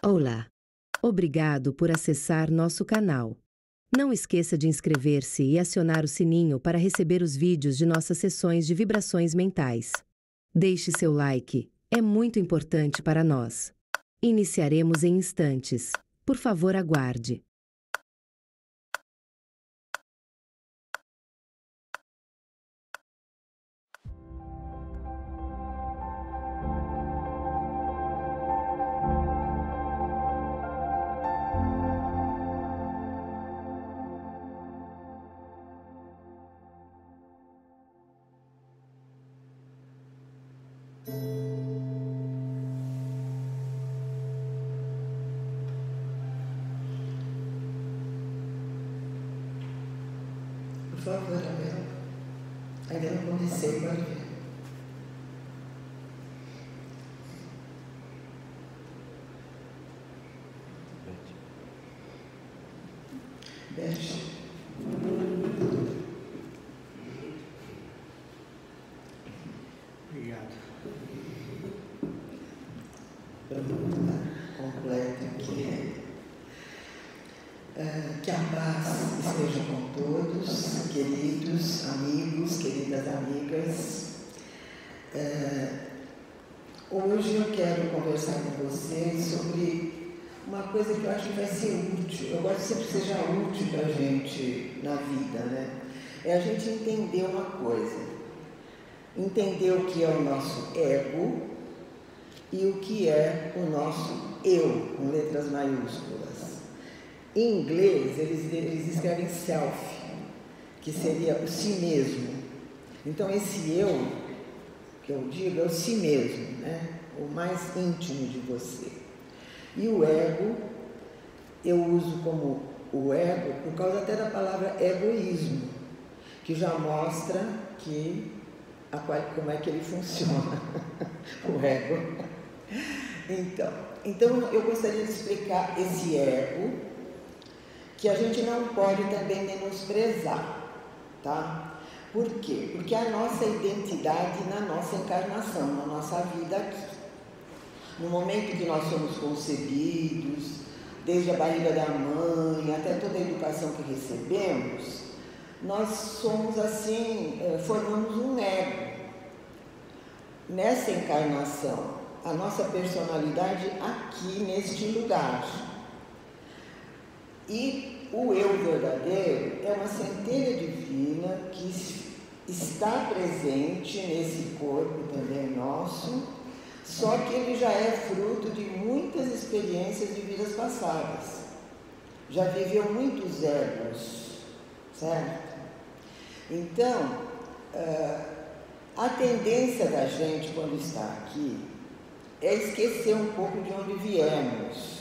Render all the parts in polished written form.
Olá! Obrigado por acessar nosso canal. Não esqueça de inscrever-se e acionar o sininho para receber os vídeos de nossas sessões de vibrações mentais. Deixe seu like, é muito importante para nós. Iniciaremos em instantes. Por favor, aguarde. Por favor, Abel. Ainda não comecei, pode ver. Beijo. Obrigado. Pergunta completa aqui. Que a paz esteja com todos, queridos amigos, queridas amigas. Hoje eu quero conversar com vocês sobre uma coisa que eu acho que vai ser útil. Eu gosto sempre que seja útil para a gente na vida, né? É a gente entender uma coisa. Entender o que é o nosso ego e o que é o nosso eu, com letras maiúsculas. Em inglês, eles escrevem self, que seria o si mesmo. Então, esse eu, que eu digo, é o si mesmo, né? O mais íntimo de você. E o ego, eu uso como o ego por causa até da palavra egoísmo, que já mostra como é que ele funciona, o ego. Então, eu gostaria de explicar esse ego, que a gente não pode também menosprezar, tá? Por quê? Porque a nossa identidade na nossa encarnação, na nossa vida aqui. No momento que nós somos concebidos, desde a barriga da mãe, até toda a educação que recebemos, nós somos assim, formamos um ego. Nessa encarnação, a nossa personalidade aqui, neste lugar. E o eu verdadeiro é uma centelha divina que está presente nesse corpo também nosso, só que ele já é fruto de muitas experiências de vidas passadas. Já viveu muitos egos, certo? Então, a tendência da gente quando está aqui é esquecer um pouco de onde viemos.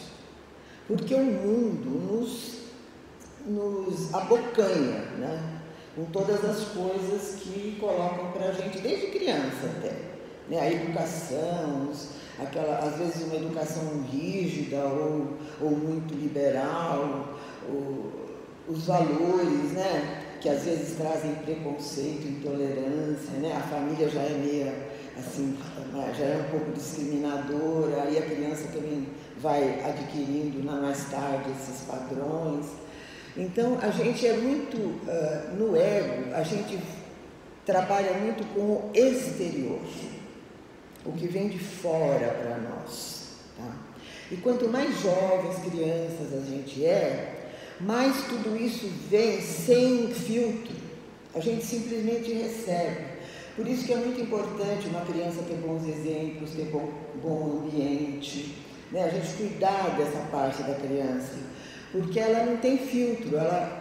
Porque o mundo nos abocanha, né? Com todas as coisas que colocam para a gente, desde criança até. Né? A educação, às vezes uma educação rígida ou muito liberal, os valores, né? Que às vezes trazem preconceito, intolerância, né? A família já é meio assim, já é um pouco discriminadora, aí a criança também vai adquirindo mais tarde esses padrões. Então, a gente é muito, no ego, a gente trabalha muito com o exterior, o que vem de fora para nós. Tá? E quanto mais jovens, crianças a gente mais tudo isso vem sem filtro. A gente simplesmente recebe. Por isso que é muito importante uma criança ter bons exemplos, ter bom ambiente, né? A gente cuidar dessa parte da criança, porque ela não tem filtro,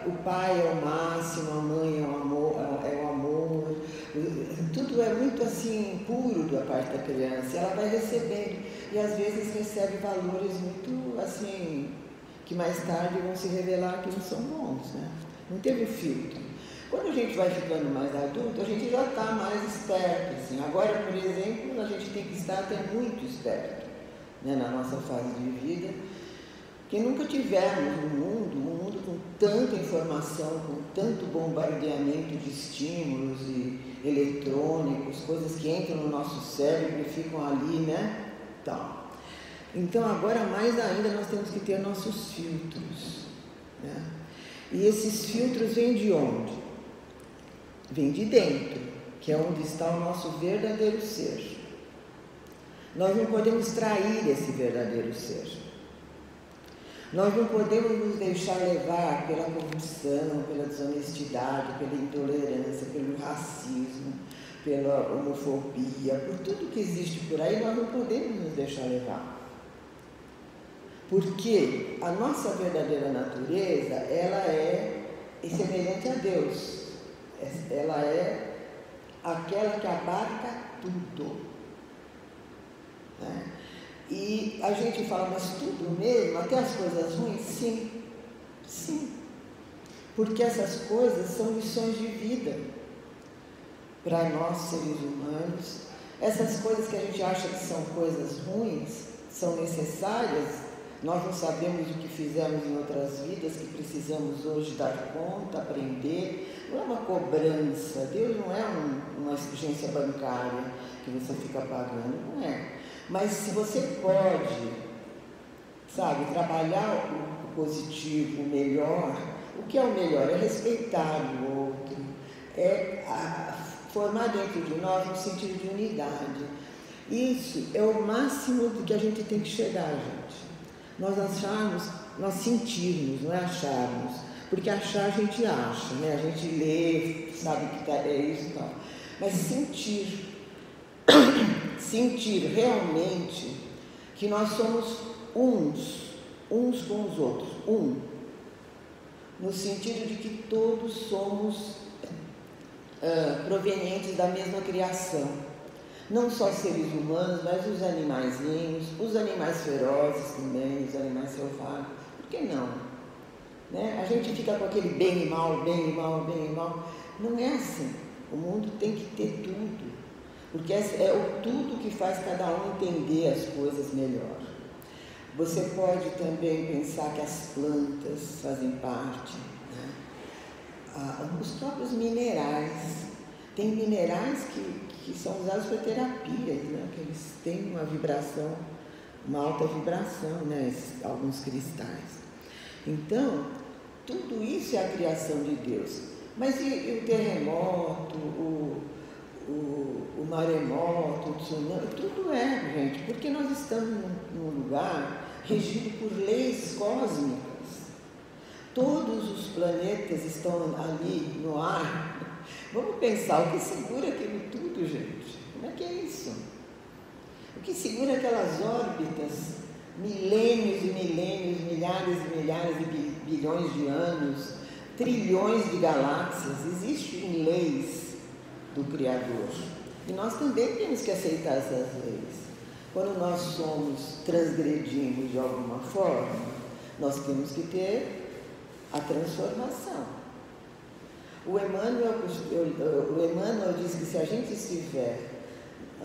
o pai é o máximo, a mãe é o amor, tudo é muito assim puro da parte da criança, ela vai recebendo, e às vezes recebe valores muito assim, que mais tarde vão se revelar que não são bons, né? Não teve filtro. Quando a gente vai ficando mais adulto, a gente já está mais esperto, assim. Agora, por exemplo, a gente tem que estar até muito esperto, né, na nossa fase de vida, que nunca tivemos um mundo com tanta informação, com tanto bombardeamento de estímulos e eletrônicos, coisas que entram no nosso cérebro e ficam ali, né? Então, agora mais ainda nós temos que ter nossos filtros, né? E esses filtros vêm de onde? Vêm de dentro, que é onde está o nosso verdadeiro ser. Nós não podemos trair esse verdadeiro ser. Nós não podemos nos deixar levar pela corrupção, pela desonestidade, pela intolerância, pelo racismo, pela homofobia, por tudo que existe por aí, nós não podemos nos deixar levar. Porque a nossa verdadeira natureza, ela é semelhante a Deus. Ela é aquela que abarca tudo, né? E a gente fala, mas tudo mesmo, até as coisas ruins? Sim, sim. Porque essas coisas são lições de vida para nós, seres humanos. Essas coisas que a gente acha que são coisas ruins, são necessárias. Nós não sabemos o que fizemos em outras vidas, que precisamos hoje dar conta, aprender. Não é uma cobrança. Deus não é uma agência bancária que você fica pagando, não é. Mas se você pode, sabe, trabalhar o positivo, o melhor, o que é o melhor? É respeitar o outro, é formar dentro de nós um sentido de unidade. Isso é o máximo do que a gente tem que chegar, gente. Nós acharmos, nós sentirmos, não é acharmos, porque achar a gente acha, né? A gente lê, sabe que é isso e tal, mas sentir realmente que nós somos uns com os outros, no sentido de que todos somos provenientes da mesma criação. Não só seres humanos, mas os animaizinhos, os animais ferozes também, os animais selvagens. Por que não? Né? A gente fica com aquele bem e mal, bem e mal, bem e mal. Não é assim. O mundo tem que ter tudo. Porque é o tudo que faz cada um entender as coisas melhor. Você pode também pensar que as plantas fazem parte, né? Os próprios minerais. Tem minerais que são usados para terapias, né? Que eles têm uma vibração, uma alta vibração, né? Alguns cristais. Então, tudo isso é a criação de Deus. Mas e o terremoto, o maremoto, o tsunami, tudo é, gente, porque nós estamos num lugar regido por leis cósmicas. Todos os planetas estão ali no ar. Vamos pensar, o que segura aquilo tudo, gente? Como é que é isso? O que segura aquelas órbitas, milênios e milênios, milhares e milhares de bilhões de anos, trilhões de galáxias, existem leis do Criador. E nós também temos que aceitar essas leis. Quando nós transgredimos de alguma forma, nós temos que ter a transformação. O Emmanuel diz que se a gente estiver,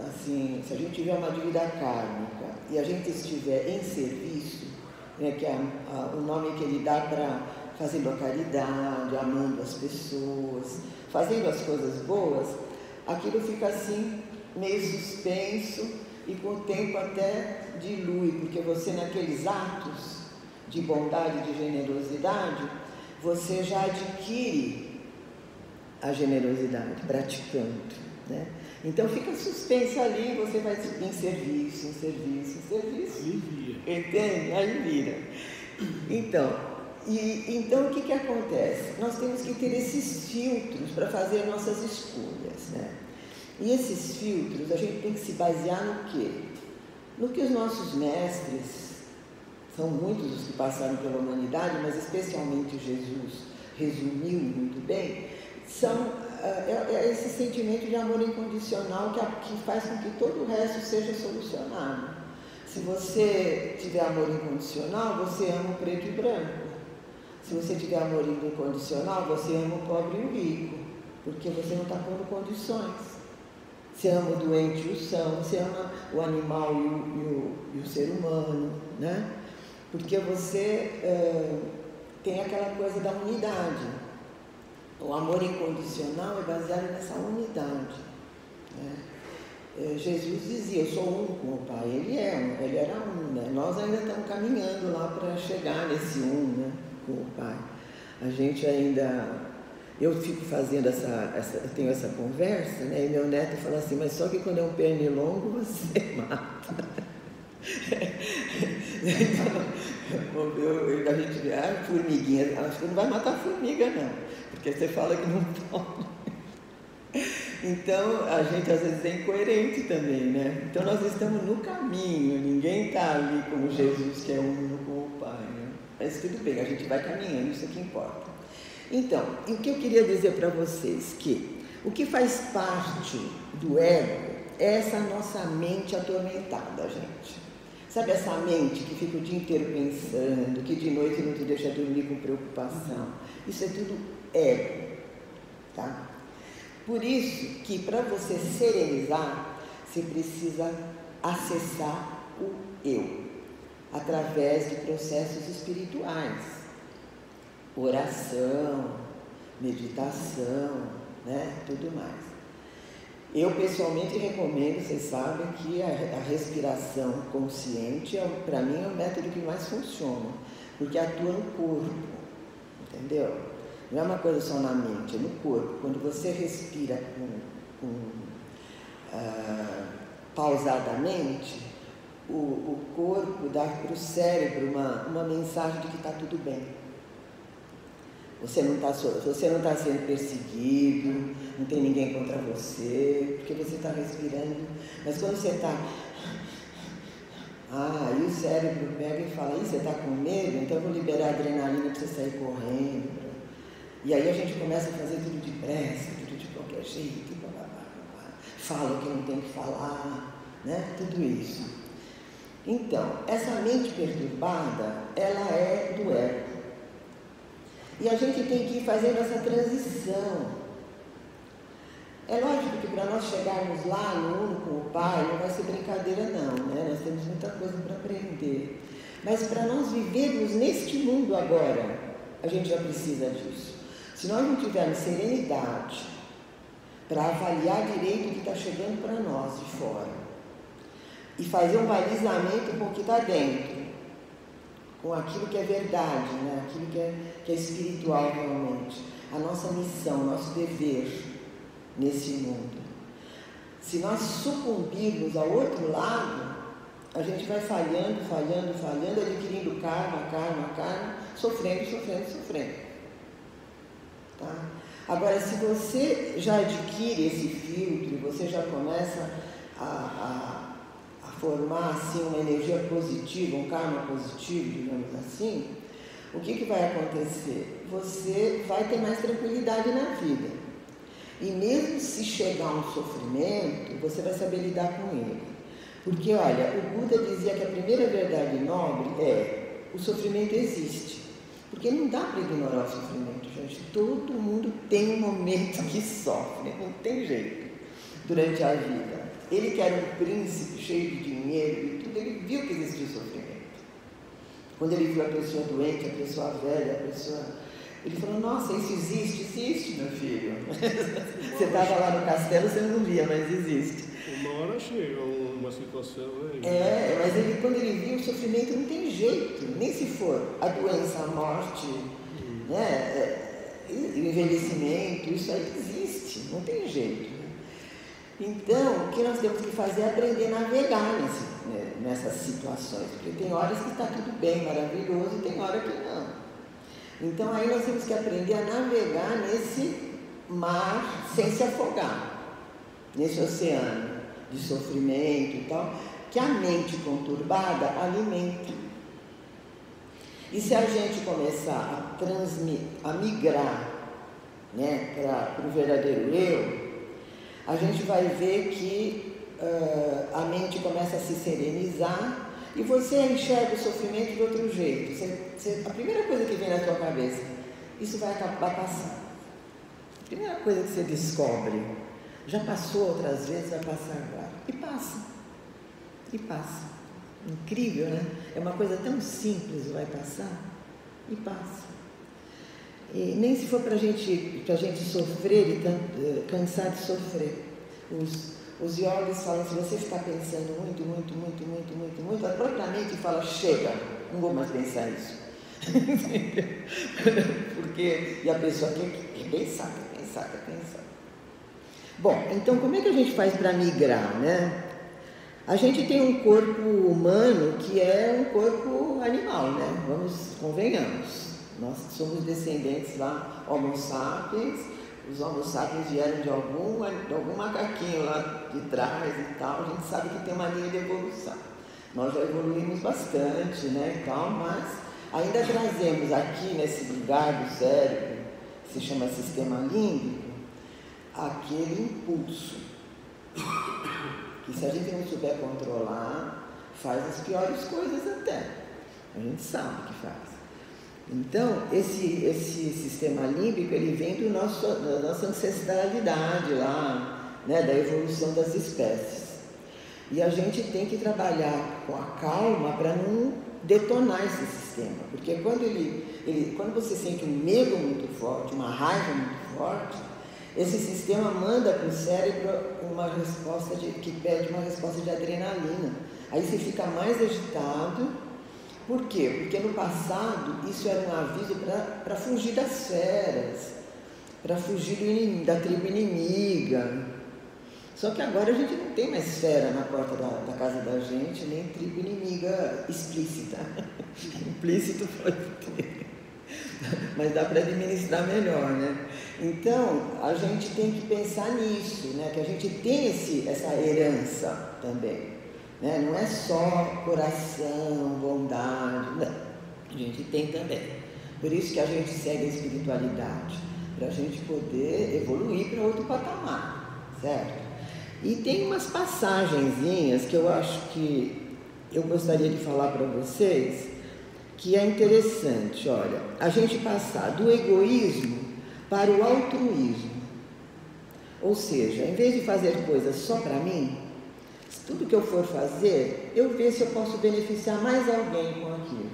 assim, se a gente tiver uma dívida kármica e a gente estiver em serviço, né, que é o nome que ele dá para fazendo a caridade, amando as pessoas, fazendo as coisas boas, aquilo fica assim, meio suspenso e com o tempo até dilui, porque você naqueles atos de bondade, de generosidade, você já adquire a generosidade, praticando, né? Então fica suspenso ali, você vai em serviço, entende? Aí vira. Então o que acontece? Nós temos que ter esses filtros para fazer nossas escolhas, né? E esses filtros, a gente tem que se basear no quê? No que os nossos mestres, são muitos os que passaram pela humanidade, mas especialmente Jesus resumiu muito bem, são esse sentimento de amor incondicional que faz com que todo o resto seja solucionado. Se você tiver amor incondicional, você ama o preto e branco. Se você tiver amor incondicional, você ama o pobre e o rico, porque você não está pondo condições. Você ama o doente e o são, você ama o animal e o ser humano, né? Porque você tem aquela coisa da unidade. O amor incondicional é baseado nessa unidade, né? Jesus dizia, eu sou um com o Pai, ele era um, né? Nós ainda estamos caminhando lá para chegar nesse um, né, com o Pai. A gente ainda... Eu fico fazendo eu tenho essa conversa, né? E meu neto fala assim, mas só que quando é um pernilongo você mata. Então, a gente vê, formiguinha, acho que não vai matar formiga não, porque você fala que não pode. Então, a gente às vezes é incoerente também, né? Então, nós estamos no caminho, ninguém está ali como Jesus, que é uno com o Pai, né? Mas tudo bem, a gente vai caminhando, isso é que importa. Então, o que eu queria dizer para vocês, que o que faz parte do ego é essa nossa mente atormentada, gente. Sabe essa mente que fica o dia inteiro pensando, que de noite não te deixa dormir com preocupação? Isso é tudo ego, tá? Por isso que para você serenizar, você precisa acessar o eu, através de processos espirituais. Oração, meditação, né? Tudo mais. Eu pessoalmente recomendo, vocês sabem, que a respiração consciente, para mim, é o método que mais funciona, porque atua no corpo, entendeu? Não é uma coisa só na mente, é no corpo. Quando você respira pausadamente, o corpo dá para o cérebro uma mensagem de que está tudo bem. Você não está sendo perseguido, não tem ninguém contra você, porque você está respirando. Mas quando você está... aí o cérebro pega e fala, você está com medo? Então eu vou liberar adrenalina para você sair correndo. E aí a gente começa a fazer tudo depressa, tudo de qualquer jeito, blá, blá, blá, blá. Fala o que não tem que falar, né? Tudo isso. Então, essa mente perturbada, ela é do ego. E a gente tem que ir fazendo essa transição. É lógico que para nós chegarmos lá no uno com o Pai, não vai ser brincadeira não, né? Nós temos muita coisa para aprender. Mas para nós vivermos neste mundo agora, a gente já precisa disso. Se nós não tivermos serenidade para avaliar direito o que está chegando para nós de fora e fazer um balizamento com o que está dentro, com aquilo que é verdade, né? Aquilo que é espiritual realmente, a nossa missão, o nosso dever nesse mundo. Se nós sucumbirmos ao outro lado, a gente vai falhando, adquirindo karma, sofrendo. Tá? Agora, se você já adquire esse filtro, você já começa a formar assim uma energia positiva, um karma positivo, digamos assim, o que vai acontecer? Você vai ter mais tranquilidade na vida. E mesmo se chegar um sofrimento, você vai saber lidar com ele. Porque, olha, o Buda dizia que a primeira verdade nobre é: o sofrimento existe. Porque não dá para ignorar o sofrimento, gente. Todo mundo tem um momento que sofre, não tem jeito, durante a vida. Ele que era um príncipe cheio de dinheiro e tudo, ele viu que existia sofrimento. Quando ele viu a pessoa doente, a pessoa velha, ele falou, nossa, isso existe? Existe, meu filho. Você estava lá no castelo, você não via, mas existe. Uma hora chega uma situação... Mas quando ele viu o sofrimento, não tem jeito, nem se for a doença, a morte, né? O envelhecimento, isso aí existe, não tem jeito. Então, o que nós temos que fazer é aprender a navegar nessas situações, porque tem horas que está tudo bem, maravilhoso, e tem hora que não. Então, aí nós temos que aprender a navegar nesse mar sem se afogar. nesse oceano de sofrimento e tal, que a mente conturbada alimenta. E se a gente começar a migrar, né, para o verdadeiro eu, a gente vai ver que a mente começa a se serenizar e você enxerga o sofrimento de outro jeito. A primeira coisa que vem na sua cabeça, isso vai passar. A primeira coisa que você descobre, já passou outras vezes, vai passar agora. E passa. E passa. Incrível, né? É uma coisa tão simples, vai passar e passa. E nem se for para gente sofrer e cansar de sofrer. Os yogis falam, se você ficar pensando muito, a própria mente fala, chega, não vou mais pensar isso. Porque, e a pessoa quer pensar. Bom, então como é que a gente faz para migrar, né? A gente tem um corpo humano que é um corpo animal, né? Convenhamos. Nós somos descendentes lá, Homo sapiens. Os Homo sapiens vieram de algum macaquinho lá de trás e tal. A gente sabe que tem uma linha de evolução. Nós já evoluímos bastante, né, e tal, mas ainda trazemos aqui nesse lugar do cérebro, que se chama sistema límbico, aquele impulso, que se a gente não souber controlar, faz as piores coisas até. A gente sabe que faz. Então, esse sistema límbico, ele vem da nossa ancestralidade lá, né, da evolução das espécies. E a gente tem que trabalhar com a calma para não detonar esse sistema. Porque quando você sente um medo muito forte, uma raiva muito forte, esse sistema manda para o cérebro uma resposta que pede uma resposta de adrenalina. Aí você fica mais agitado. Por quê? Porque no passado isso era um aviso para fugir das feras, para fugir da tribo inimiga. Só que agora a gente não tem mais fera na porta da casa da gente, nem tribo inimiga explícita. Implícito pode ter, mas dá para administrar melhor, né? Então, a gente tem que pensar nisso, né? Que a gente tem essa herança também. Né? Não é só coração, bondade, não. A gente tem também. Por isso que a gente segue a espiritualidade, para a gente poder evoluir para outro patamar, certo? E tem umas passagenzinhas que eu acho que eu gostaria de falar para vocês, que é interessante. Olha, a gente passar do egoísmo para o altruísmo. Ou seja, em vez de fazer coisas só para mim, tudo que eu for fazer, eu ver se eu posso beneficiar mais alguém com aquilo.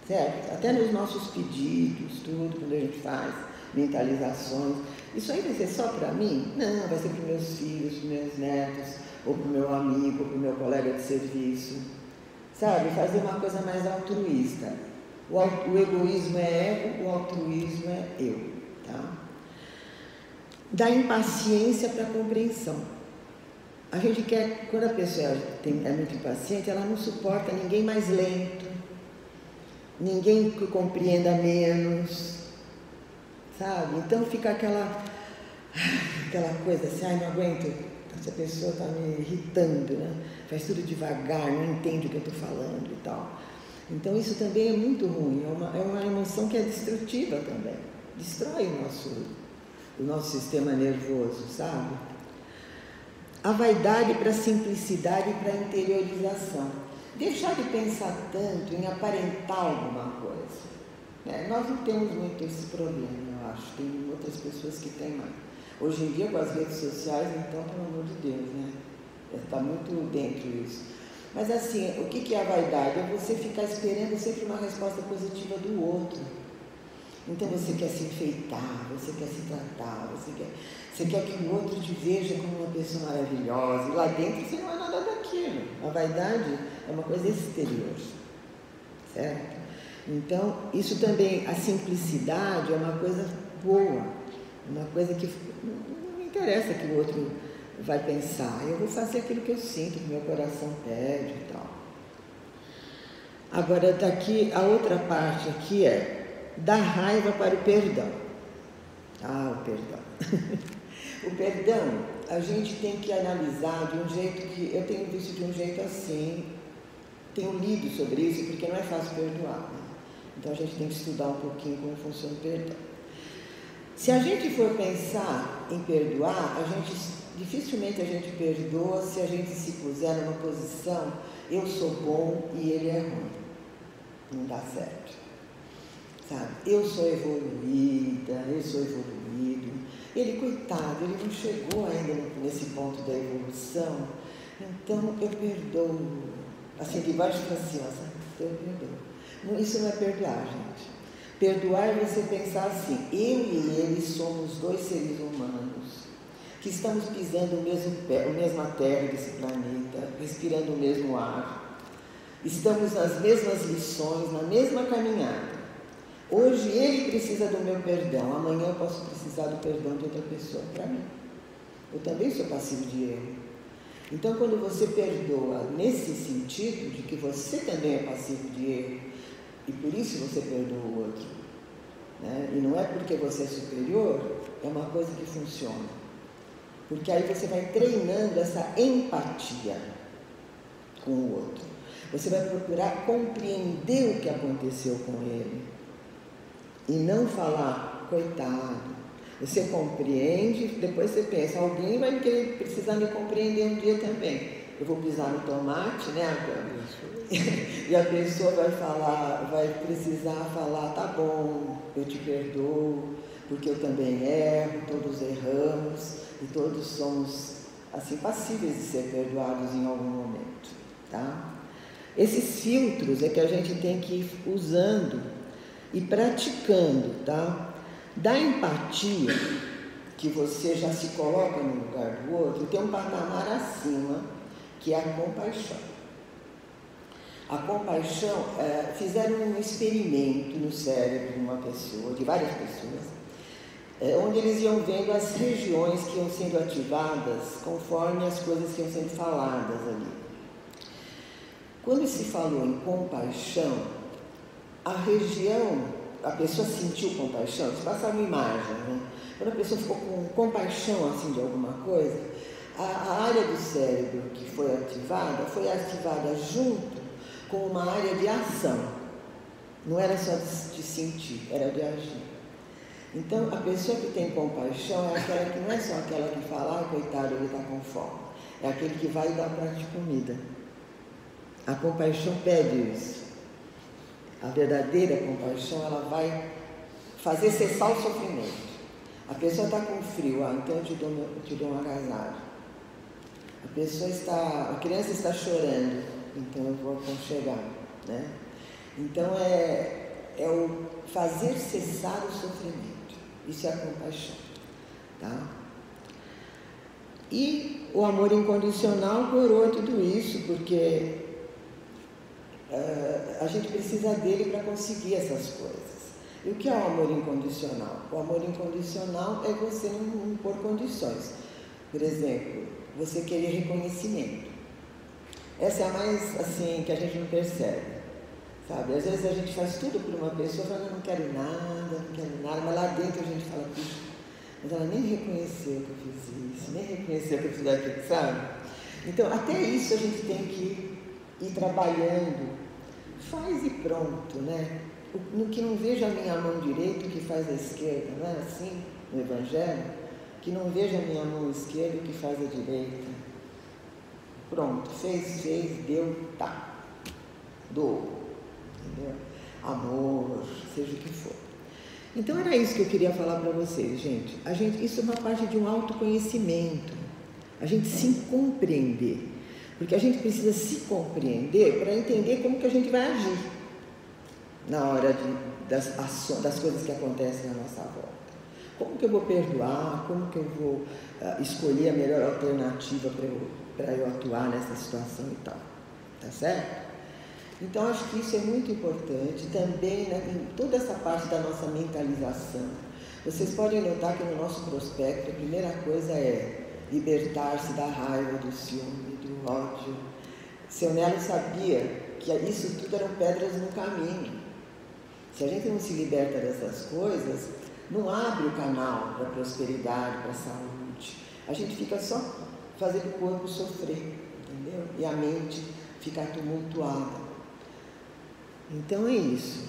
Certo? Até nos nossos pedidos, tudo, quando a gente faz mentalizações. Isso aí vai ser só para mim? Não, vai ser para os meus filhos, para os meus netos, ou para o meu amigo, ou para o meu colega de serviço. Sabe? Fazer uma coisa mais altruísta. O egoísmo é ego, o altruísmo é eu. Tá? Da impaciência para a compreensão. A gente quer, quando a pessoa é muito impaciente, ela não suporta ninguém mais lento, ninguém que compreenda menos, sabe? Então fica aquela coisa assim, ai, não aguento, essa pessoa está me irritando, né? Faz tudo devagar, não entende o que eu estou falando e tal. Então isso também é muito ruim, é uma emoção que é destrutiva também, destrói o nosso sistema nervoso, sabe? A vaidade para a simplicidade e para a interiorização. Deixar de pensar tanto em aparentar alguma coisa. Né? Nós não temos muito esse problema, eu acho. Tem outras pessoas que têm mais. Hoje em dia, com as redes sociais, então, pelo amor de Deus, né? Está muito dentro isso. Mas assim, o que é a vaidade? É você ficar esperando sempre uma resposta positiva do outro. Então você quer se enfeitar, você quer se tratar, você quer que o outro te veja como uma pessoa maravilhosa, e lá dentro você não é nada daquilo. A vaidade é uma coisa exterior, certo? Então, isso também, a simplicidade é uma coisa boa, uma coisa que não me interessa que o outro vai pensar, eu vou fazer aquilo que eu sinto, que meu coração pede e tal. Agora, daqui, a outra parte aqui é da raiva para o perdão. Ah, o perdão. O perdão a gente tem que analisar de um jeito que eu tenho visto de um jeito assim, tenho lido sobre isso, porque não é fácil perdoar, né? Então a gente tem que estudar um pouquinho como funciona o perdão. Se a gente for pensar em perdoar, dificilmente a gente perdoa se a gente se puser numa posição, eu sou bom e ele é ruim. Não dá certo. Sabe? Eu sou evoluída, eu sou evoluído. Ele, coitado, ele não chegou ainda nesse ponto da evolução, então eu perdoo. Assim, de baixo para cima, sabe? Eu perdoo. Isso não é perdoar, gente. Perdoar é você pensar assim, eu e ele somos dois seres humanos que estamos pisando a mesma terra desse planeta, respirando o mesmo ar, estamos nas mesmas lições, na mesma caminhada. Hoje ele precisa do meu perdão, amanhã eu posso precisar do perdão de outra pessoa para mim. Eu também sou passivo de erro. Então, quando você perdoa nesse sentido de que você também é passivo de erro, e por isso você perdoa o outro, né? E não é porque você é superior, é uma coisa que funciona. Porque aí você vai treinando essa empatia com o outro. Você vai procurar compreender o que aconteceu com ele. E não falar, coitado. Você compreende, depois você pensa, alguém vai precisar me compreender um dia também. Eu vou pisar no tomate, né, agora? E a pessoa vai precisar falar, tá bom, eu te perdoo, porque eu também erro, todos erramos, e todos somos, assim, passíveis de ser perdoados em algum momento, tá? Esses filtros é que a gente tem que ir usando e praticando, tá? Da empatia, que você já se coloca no lugar do outro, tem um patamar acima, que é a compaixão. A compaixão, fizeram um experimento no cérebro de uma pessoa, de várias pessoas, onde eles iam vendo as regiões que iam sendo ativadas conforme as coisas que iam sendo faladas ali. Quando se falou em compaixão, a pessoa sentiu compaixão, se passa uma imagem, né? Quando a pessoa ficou com compaixão assim de alguma coisa, a área do cérebro que foi ativada junto com uma área de ação. Não era só de sentir, era de agir. Então, a pessoa que tem compaixão é aquela que não é só aquela que fala, coitado, ele está com fome. É aquele que vai dar um prato de comida. A compaixão pede isso. A verdadeira compaixão, ela vai fazer cessar o sofrimento. A pessoa está com frio, então eu te dou um agasalho. A criança está chorando, então eu vou aconchegar, né? Então é o fazer cessar o sofrimento. Isso é a compaixão, tá? E o amor incondicional coroa tudo isso, porque a gente precisa dele para conseguir essas coisas. E o que é o amor incondicional? O amor incondicional é você não pôr condições. Por exemplo, você querer reconhecimento. Essa é a mais, assim, que a gente não percebe, sabe? Às vezes a gente faz tudo por uma pessoa, fala, não quero nada, mas lá dentro a gente fala, puxa, mas ela nem reconheceu que eu fiz isso, nem reconheceu que eu fiz aquilo, sabe? Então, até isso a gente tem que ir trabalhando. Faz e pronto, né? No que não veja a minha mão direita, o que faz a esquerda, não é assim no Evangelho? Que não veja a minha mão esquerda, o que faz a direita. Pronto, fez, deu, tá. Doou, entendeu? Amor, seja o que for. Então era isso que eu queria falar para vocês, gente. Isso é uma parte de um autoconhecimento. A gente se compreender. Porque a gente precisa se compreender para entender como que a gente vai agir na hora das coisas que acontecem na nossa volta. Como que eu vou perdoar? Como que eu vou escolher a melhor alternativa para eu atuar nessa situação e tal? Tá certo? Então, acho que isso é muito importante também, né, em toda essa parte da nossa mentalização. Vocês podem notar que no nosso prospecto, a primeira coisa é libertar-se da raiva, do ciúme, do ódio. Seu Nelo sabia que isso tudo eram pedras no caminho. Se a gente não se liberta dessas coisas, não abre o canal para a prosperidade, para a saúde. A gente fica só fazendo o corpo sofrer, entendeu? E a mente ficar tumultuada. Então é isso.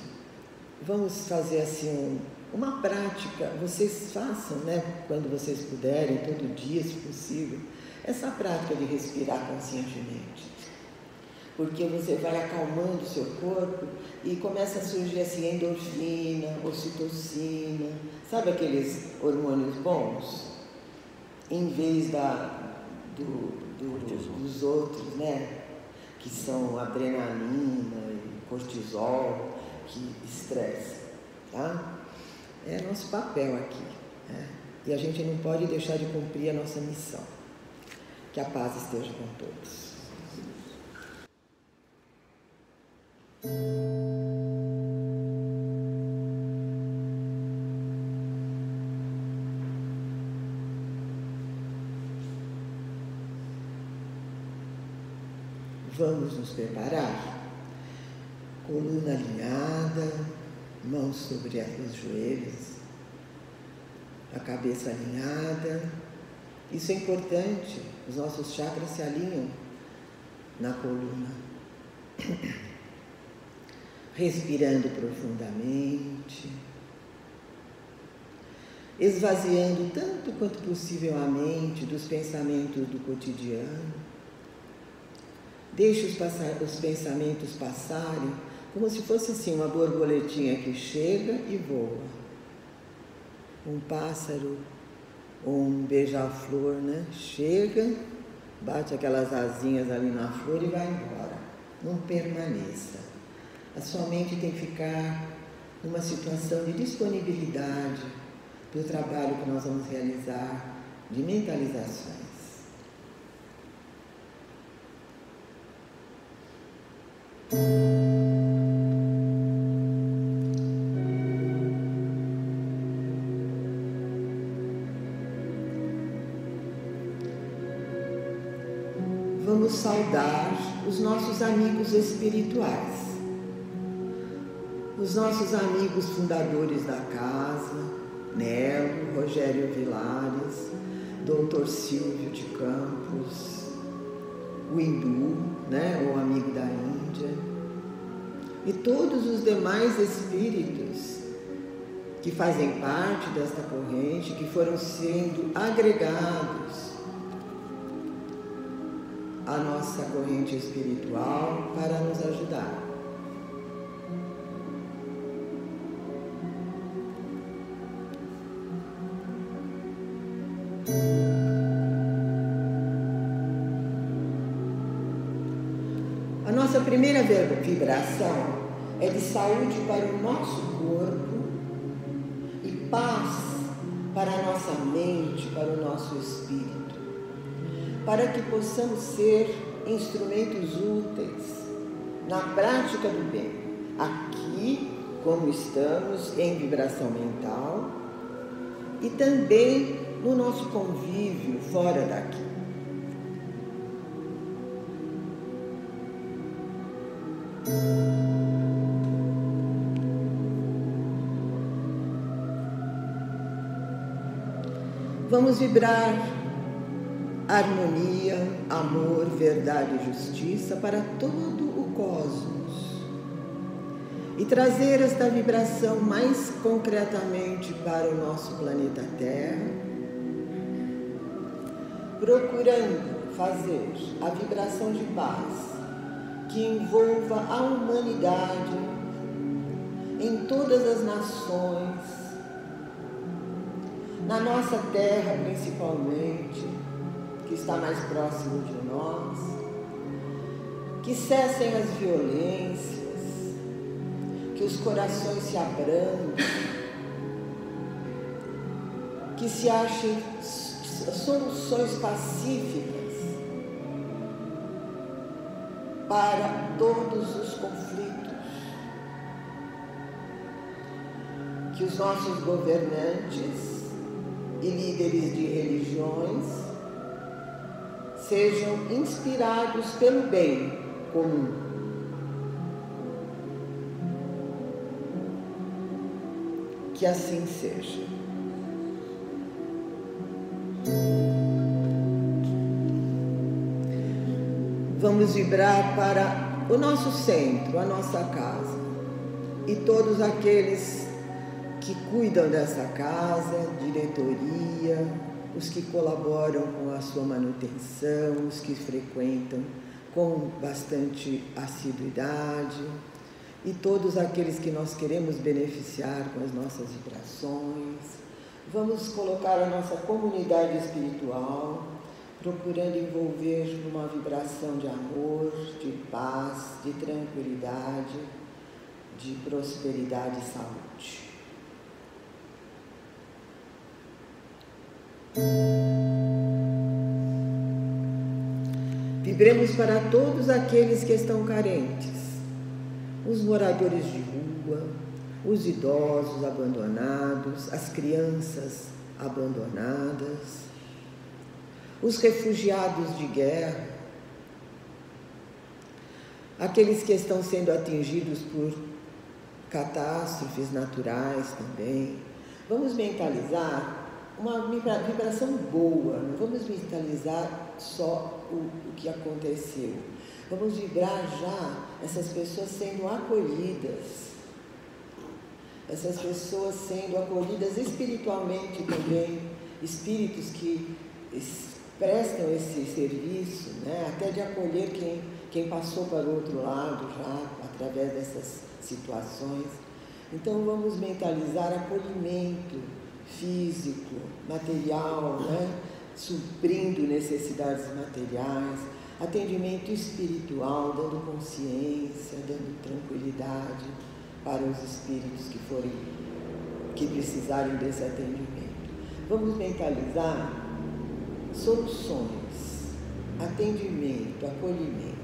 Vamos fazer assim uma prática, vocês façam, né, quando vocês puderem, todo dia, se possível, essa prática de respirar conscientemente. Porque você vai acalmando o seu corpo e começa a surgir assim endorfina, ocitocina, sabe aqueles hormônios bons? Em vez dos outros, né, que são adrenalina e cortisol, que estressa, tá? É nosso papel aqui, né? E a gente não pode deixar de cumprir a nossa missão. Que a paz esteja com todos. Vamos nos preparar. Coluna alinhada, mãos sobre os joelhos, a cabeça alinhada. Isso é importante, os nossos chakras se alinham na coluna. Respirando profundamente, esvaziando tanto quanto possível a mente dos pensamentos do cotidiano. Deixe os pensamentos passarem como se fosse assim uma borboletinha que chega e voa. Um pássaro ou um beija-flor, né? Chega, bate aquelas asinhas ali na flor e vai embora. Não permaneça. A sua mente tem que ficar numa situação de disponibilidade para o trabalho que nós vamos realizar de mentalizações. Vamos saudar os nossos amigos espirituais, os nossos amigos fundadores da casa, Nelo, Rogério Vilares, Dr. Silvio de Campos, o hindu, né, o amigo da Índia, e todos os demais espíritos que fazem parte desta corrente, que foram sendo agregados à nossa corrente espiritual para nos ajudar. A nossa primeira vibração é de saúde para o nosso corpo e paz para a nossa mente, para o nosso espírito, para que possamos ser instrumentos úteis na prática do bem, aqui, como estamos em vibração mental, e também no nosso convívio fora daqui. Vamos vibrar harmonia, amor, verdade e justiça para todo o cosmos e trazer esta vibração mais concretamente para o nosso planeta Terra, procurando fazer a vibração de paz que envolva a humanidade em todas as nações, na nossa terra principalmente, que está mais próximo de nós, que cessem as violências, que os corações se abrandem, que se achem soluções pacíficas para todos os conflitos, que os nossos governantes e líderes de religiões sejam inspirados pelo bem comum. Que assim seja. Vamos vibrar para o nosso centro, a nossa casa. E todos aqueles que cuidam dessa casa, diretoria, os que colaboram com a sua manutenção, os que frequentam com bastante assiduidade, e todos aqueles que nós queremos beneficiar com as nossas vibrações. Vamos colocar a nossa comunidade espiritual, procurando envolver numa vibração de amor, de paz, de tranquilidade, de prosperidade e saúde. Vibremos para todos aqueles que estão carentes, os moradores de rua, os idosos abandonados, as crianças abandonadas, os refugiados de guerra, aqueles que estão sendo atingidos por catástrofes naturais também. Vamos mentalizar uma vibração boa, não vamos mentalizar só o que aconteceu. Vamos vibrar já essas pessoas sendo acolhidas, essas pessoas sendo acolhidas espiritualmente também, espíritos que prestam esse serviço, né? Até de acolher quem passou para o outro lado já, através dessas situações. Então vamos mentalizar acolhimento físico, material, né? Suprindo necessidades materiais, atendimento espiritual, dando consciência, dando tranquilidade para os espíritos que precisarem desse atendimento. Vamos mentalizar soluções, atendimento, acolhimento.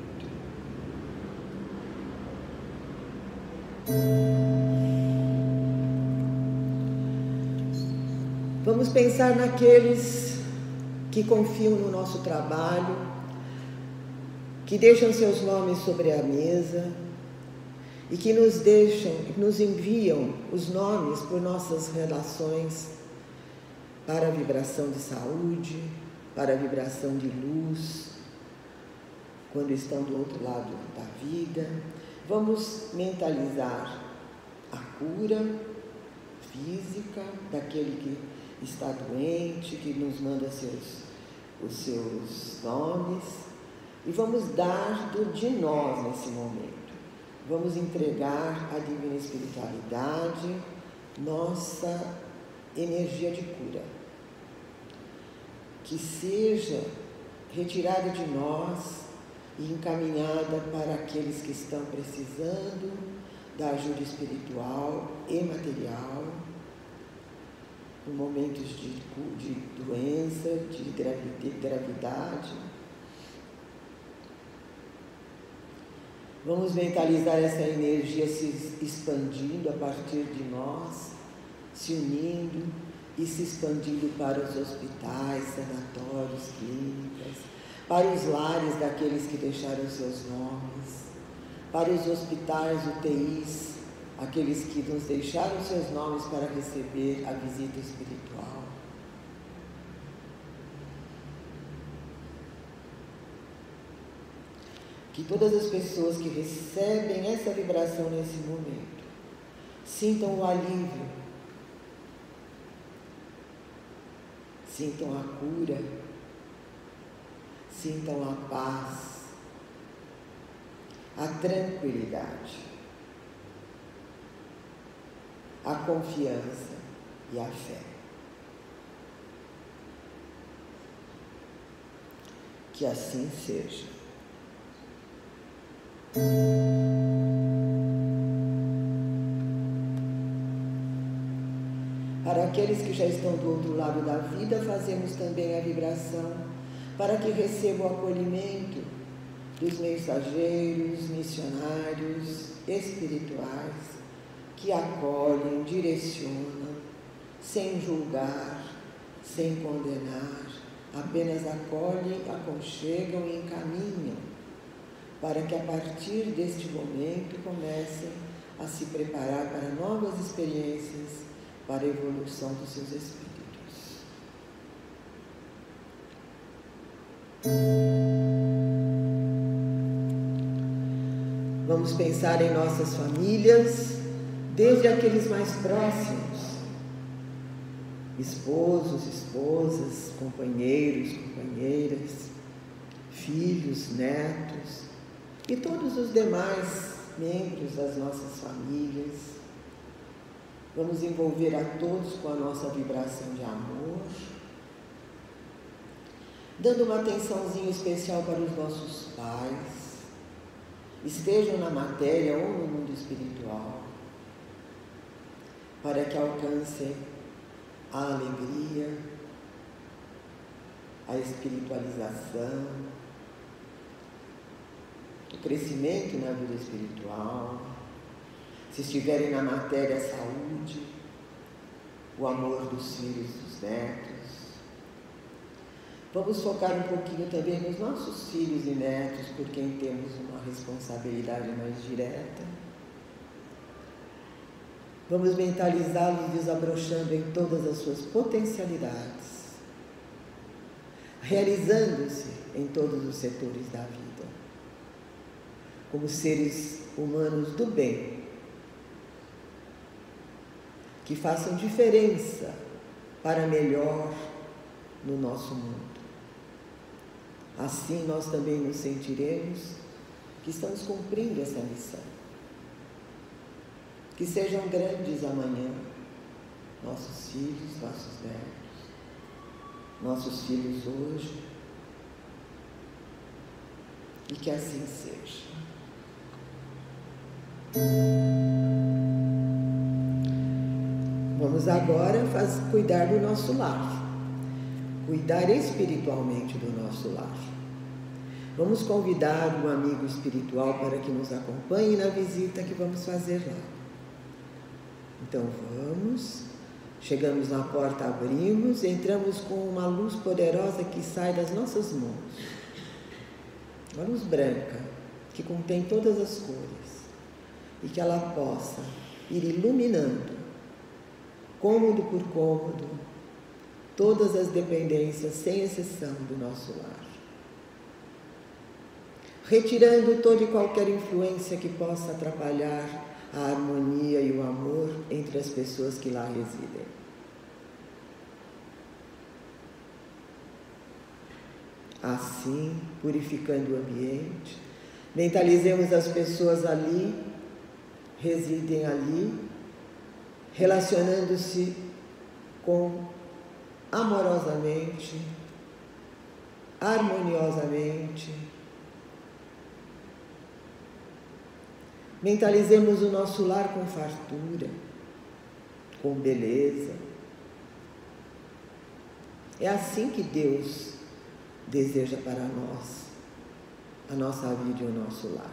Vamos pensar naqueles que confiam no nosso trabalho, que deixam seus nomes sobre a mesa e que nos enviam os nomes por nossas relações para a vibração de saúde, para a vibração de luz, quando estão do outro lado da vida. Vamos mentalizar a cura física daquele que está doente, que nos manda os seus nomes, e vamos dar de nós nesse momento. Vamos entregar à divina espiritualidade nossa energia de cura, que seja retirada de nós e encaminhada para aqueles que estão precisando da ajuda espiritual e material, em momentos de doença, de gravidade. Vamos mentalizar essa energia se expandindo a partir de nós, se unindo e se expandindo para os hospitais, sanatórios, clínicas, para os lares daqueles que deixaram seus nomes, para os hospitais, UTIs, aqueles que nos deixaram seus nomes para receber a visita espiritual. Que todas as pessoas que recebem essa vibração nesse momento sintam o alívio, sintam a cura, sintam a paz, a tranquilidade, a confiança e a fé. Que assim seja. Para aqueles que já estão do outro lado da vida, fazemos também a vibração para que recebam o acolhimento dos mensageiros, missionários espirituais, que acolhem, direcionam, sem julgar, sem condenar, apenas acolhem, aconchegam e encaminham, para que a partir deste momento comecem a se preparar para novas experiências, para a evolução dos seus espíritos. Vamos pensar em nossas famílias, desde aqueles mais próximos, esposos, esposas, companheiros, companheiras, filhos, netos e todos os demais membros das nossas famílias. Vamos envolver a todos com a nossa vibração de amor, dando uma atençãozinha especial para os nossos pais, estejam na matéria ou no mundo espiritual, para que alcancem a alegria, a espiritualização, o crescimento na vida espiritual. Se estiverem na matéria, a saúde, o amor dos filhos e dos netos. Vamos focar um pouquinho também nos nossos filhos e netos, por quem temos uma responsabilidade mais direta. Vamos mentalizá-los desabrochando em todas as suas potencialidades, realizando-se em todos os setores da vida, como seres humanos do bem, que façam diferença para melhor no nosso mundo. Assim nós também nos sentiremos que estamos cumprindo essa missão. Que sejam grandes amanhã nossos filhos, nossos netos, nossos filhos hoje, e que assim seja. Vamos agora cuidar do nosso lar, cuidar espiritualmente do nosso lar. Vamos convidar um amigo espiritual para que nos acompanhe na visita que vamos fazer lá. Então vamos, chegamos na porta, abrimos, entramos com uma luz poderosa que sai das nossas mãos. Uma luz branca, que contém todas as cores, e que ela possa ir iluminando, cômodo por cômodo, todas as dependências, sem exceção, do nosso lar. Retirando toda e qualquer influência que possa atrapalhar a harmonia e o amor entre as pessoas que lá residem. Assim, purificando o ambiente, mentalizemos as pessoas ali, residem ali, relacionando-se amorosamente, harmoniosamente. Mentalizemos o nosso lar com fartura, com beleza. É assim que Deus deseja para nós, a nossa vida e o nosso lar.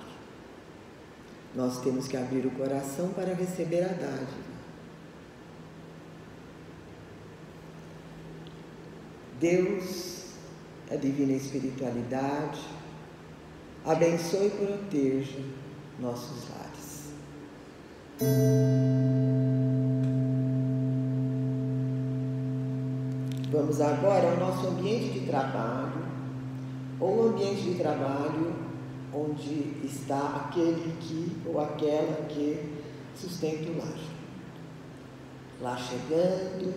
Nós temos que abrir o coração para receber a dádiva. Deus, a divina espiritualidade, abençoe e proteja nossos lares. Vamos agora ao nosso ambiente de trabalho, ou o ambiente de trabalho onde está aquele que ou aquela que sustenta o lar. Lá chegando,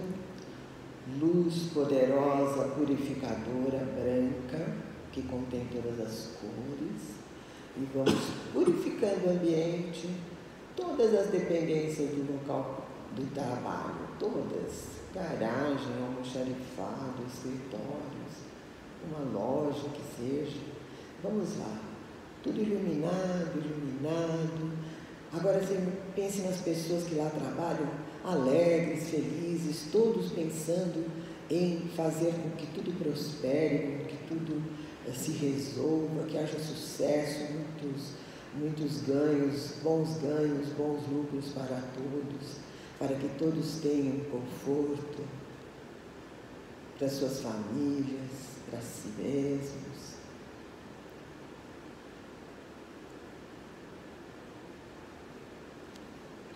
luz poderosa, purificadora, branca, que contém todas as cores, e vamos purificando o ambiente, todas as dependências do local do trabalho, todas, garagem, almoxarifado, escritórios, uma loja que seja. Vamos lá, tudo iluminado, iluminado. Agora você pense nas pessoas que lá trabalham, alegres, felizes, todos pensando em fazer com que tudo prospere, com que tudo se resolva, que haja sucesso, muitos ganhos, bons lucros para todos, para que todos tenham conforto para suas famílias, para si mesmos.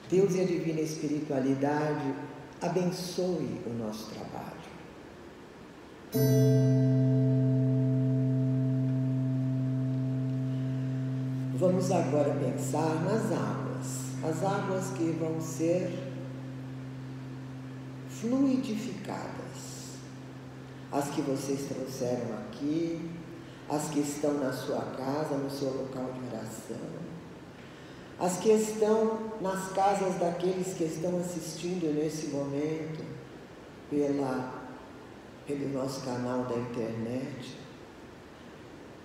Deus e a divina espiritualidade abençoe o nosso trabalho. Vamos agora pensar nas águas, as águas que vão ser fluidificadas, as que vocês trouxeram aqui, as que estão na sua casa, no seu local de oração, as que estão nas casas daqueles que estão assistindo nesse momento pelo nosso canal da internet,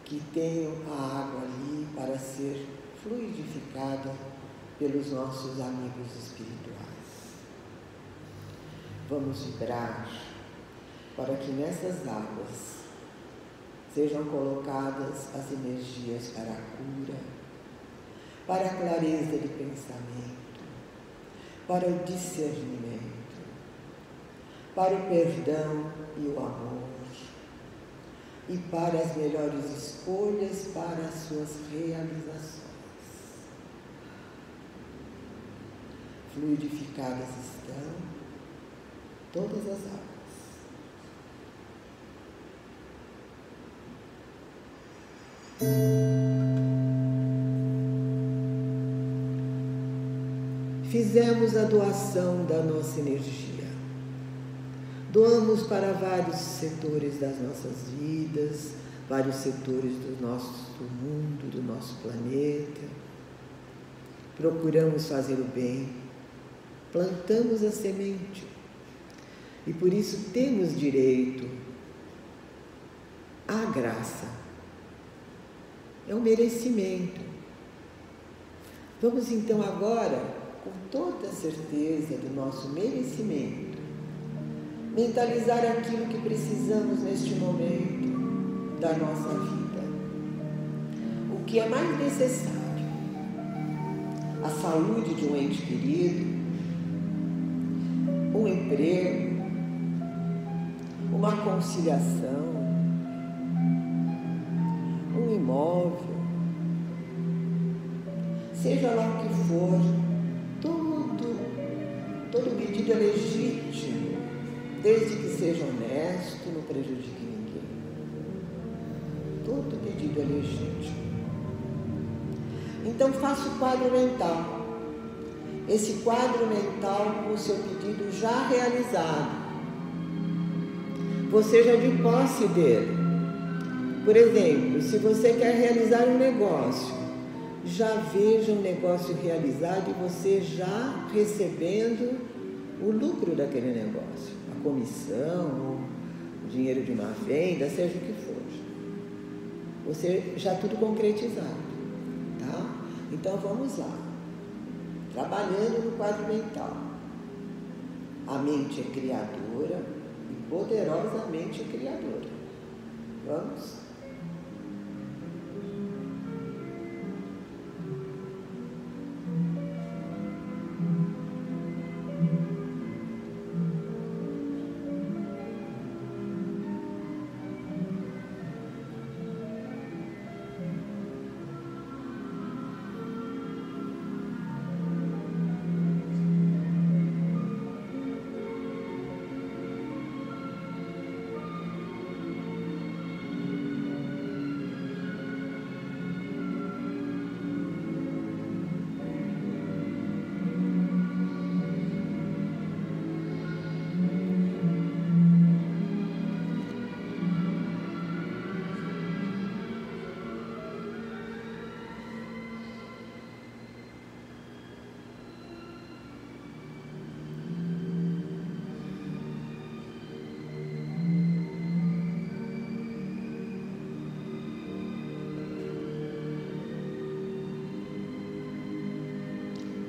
que tenham a água ali para ser fluidificada pelos nossos amigos espirituais. Vamos vibrar para que nessas águas sejam colocadas as energias para a cura, para a clareza de pensamento, para o discernimento, para o perdão e o amor, e para as melhores escolhas para as suas realizações. Fluidificadas estão todas as águas. Fizemos a doação da nossa energia. Doamos para vários setores das nossas vidas, vários setores do mundo, do nosso planeta. Procuramos fazer o bem, plantamos a semente e por isso temos direito à graça. É um merecimento. Vamos então agora, com toda a certeza do nosso merecimento, mentalizar aquilo que precisamos neste momento da nossa vida. O que é mais necessário? A saúde de um ente querido, um emprego, uma conciliação, um imóvel, seja lá o que for, todo pedido é legítimo, desde que seja honesto, não prejudique ninguém. Todo pedido é legítimo. Então faça o quadro mental. Esse quadro mental com o seu pedido já realizado. Você já de posse dele. Por exemplo, se você quer realizar um negócio, já veja um negócio realizado e você já recebendo o lucro daquele negócio, a comissão, o dinheiro de uma venda, seja o que for. Você já tudo concretizado, tá? Então vamos lá, trabalhando no quadro mental. A mente é criadora e poderosamente criadora. Vamos?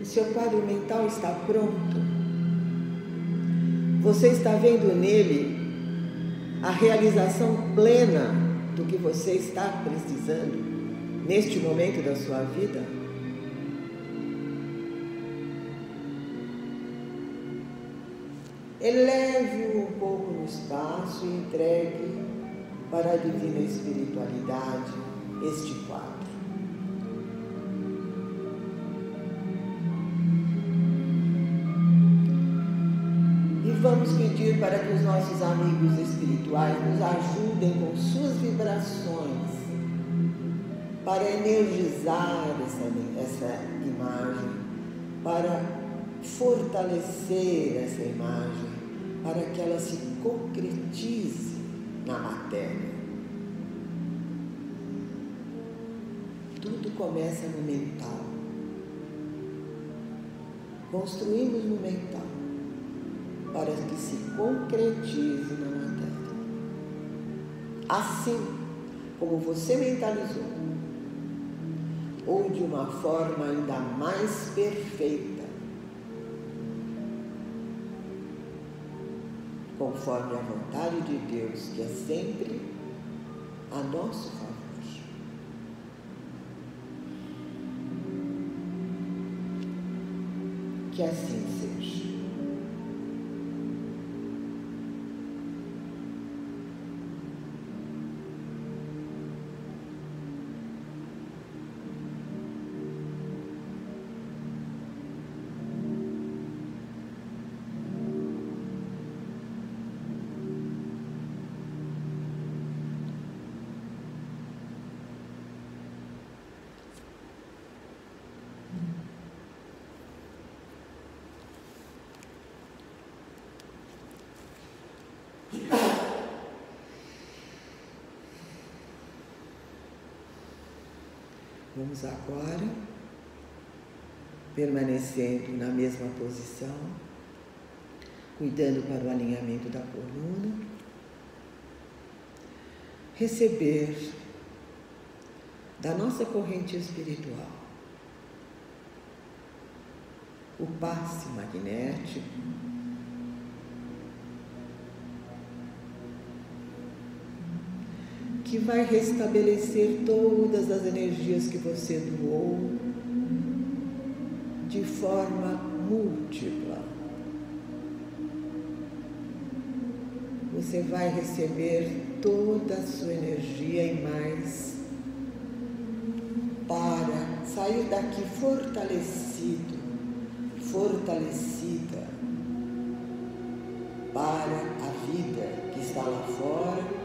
Seu quadro mental está pronto. Você está vendo nele a realização plena do que você está precisando neste momento da sua vida? Eleve-o um pouco no espaço e entregue para a divina espiritualidade este quadro. Vamos pedir para que os nossos amigos espirituais nos ajudem com suas vibrações para energizar essa imagem, para fortalecer essa imagem, para que ela se concretize na matéria. Tudo começa no mental. Construímos no mental para que se concretize na matéria. Assim como você mentalizou, ou de uma forma ainda mais perfeita, conforme a vontade de Deus, que é sempre a nosso favor. Que assim seja. Vamos agora, permanecendo na mesma posição, cuidando para o alinhamento da coluna, receber da nossa corrente espiritual o passe magnético, que vai restabelecer todas as energias que você doou de forma múltipla. Você vai receber toda a sua energia e mais para sair daqui fortalecido, fortalecida para a vida que está lá fora,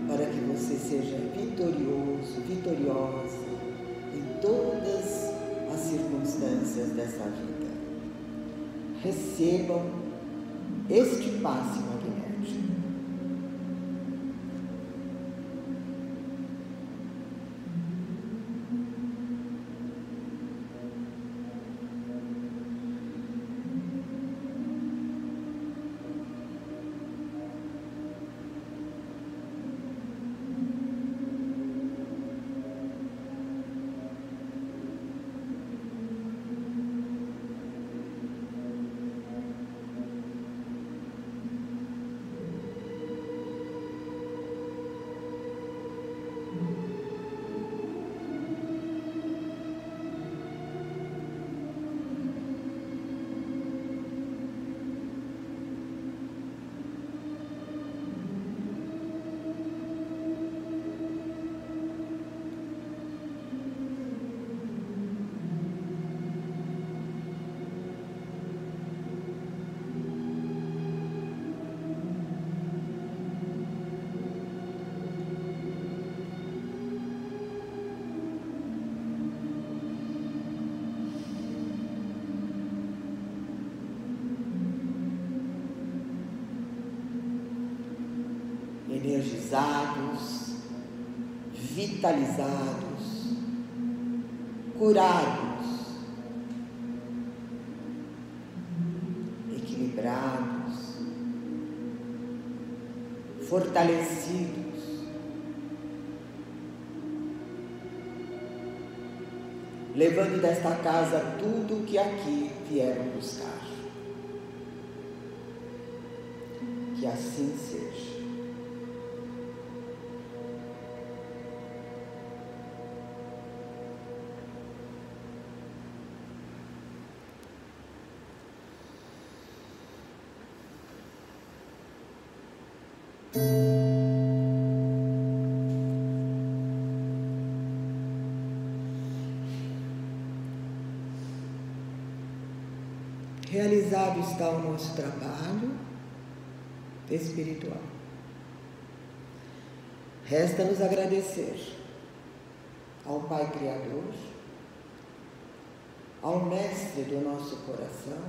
para que você seja vitorioso, vitoriosa em todas as circunstâncias dessa vida. Recebam este passe magnético. Energizados, vitalizados, curados, equilibrados, fortalecidos, levando desta casa tudo o que aqui vieram buscar. Que assim seja. Realizado está o nosso trabalho espiritual. Resta-nos agradecer ao Pai Criador, ao Mestre do nosso coração,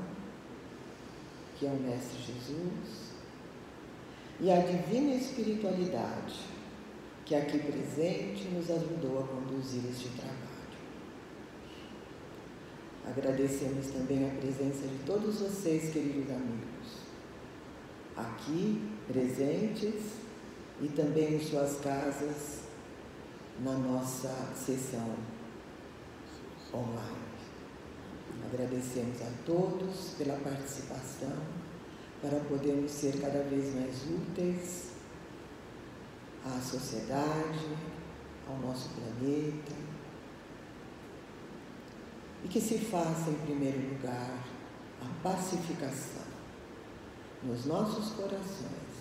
que é o Mestre Jesus, e à divina espiritualidade, que aqui presente nos ajudou a conduzir este trabalho. Agradecemos também a presença de todos vocês, queridos amigos, aqui presentes e também em suas casas, na nossa sessão online. Agradecemos a todos pela participação, para podermos ser cada vez mais úteis à sociedade, ao nosso planeta, e que se faça, em primeiro lugar, a pacificação nos nossos corações,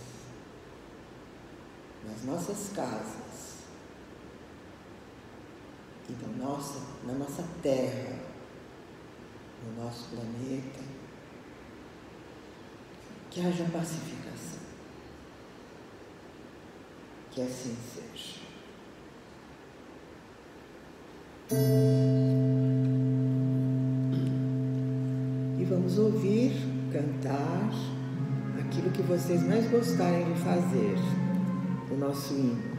nas nossas casas e na nossa terra, no nosso planeta, que haja pacificação, que assim seja. E vamos ouvir, cantar aquilo que vocês mais gostarem de fazer, o nosso hino.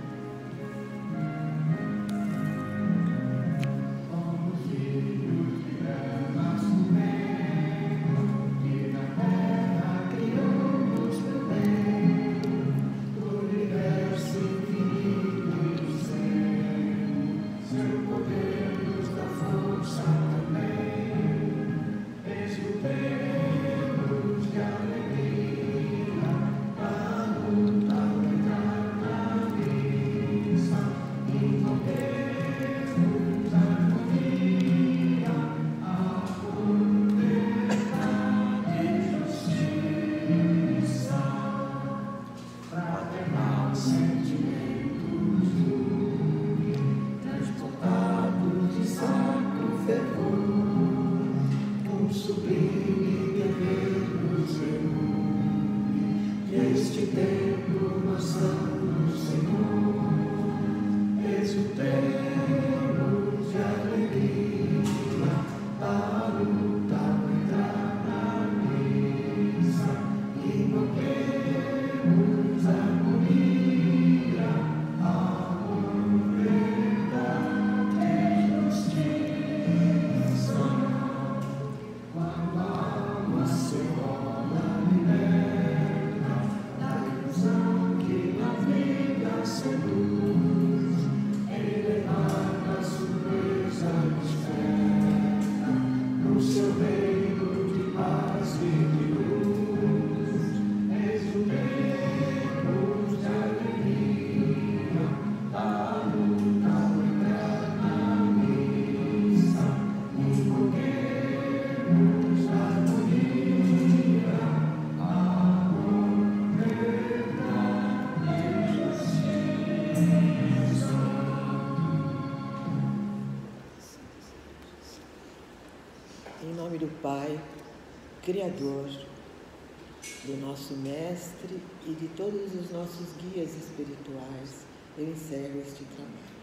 Pai, Criador, do nosso Mestre e de todos os nossos guias espirituais, eu encerro este trabalho.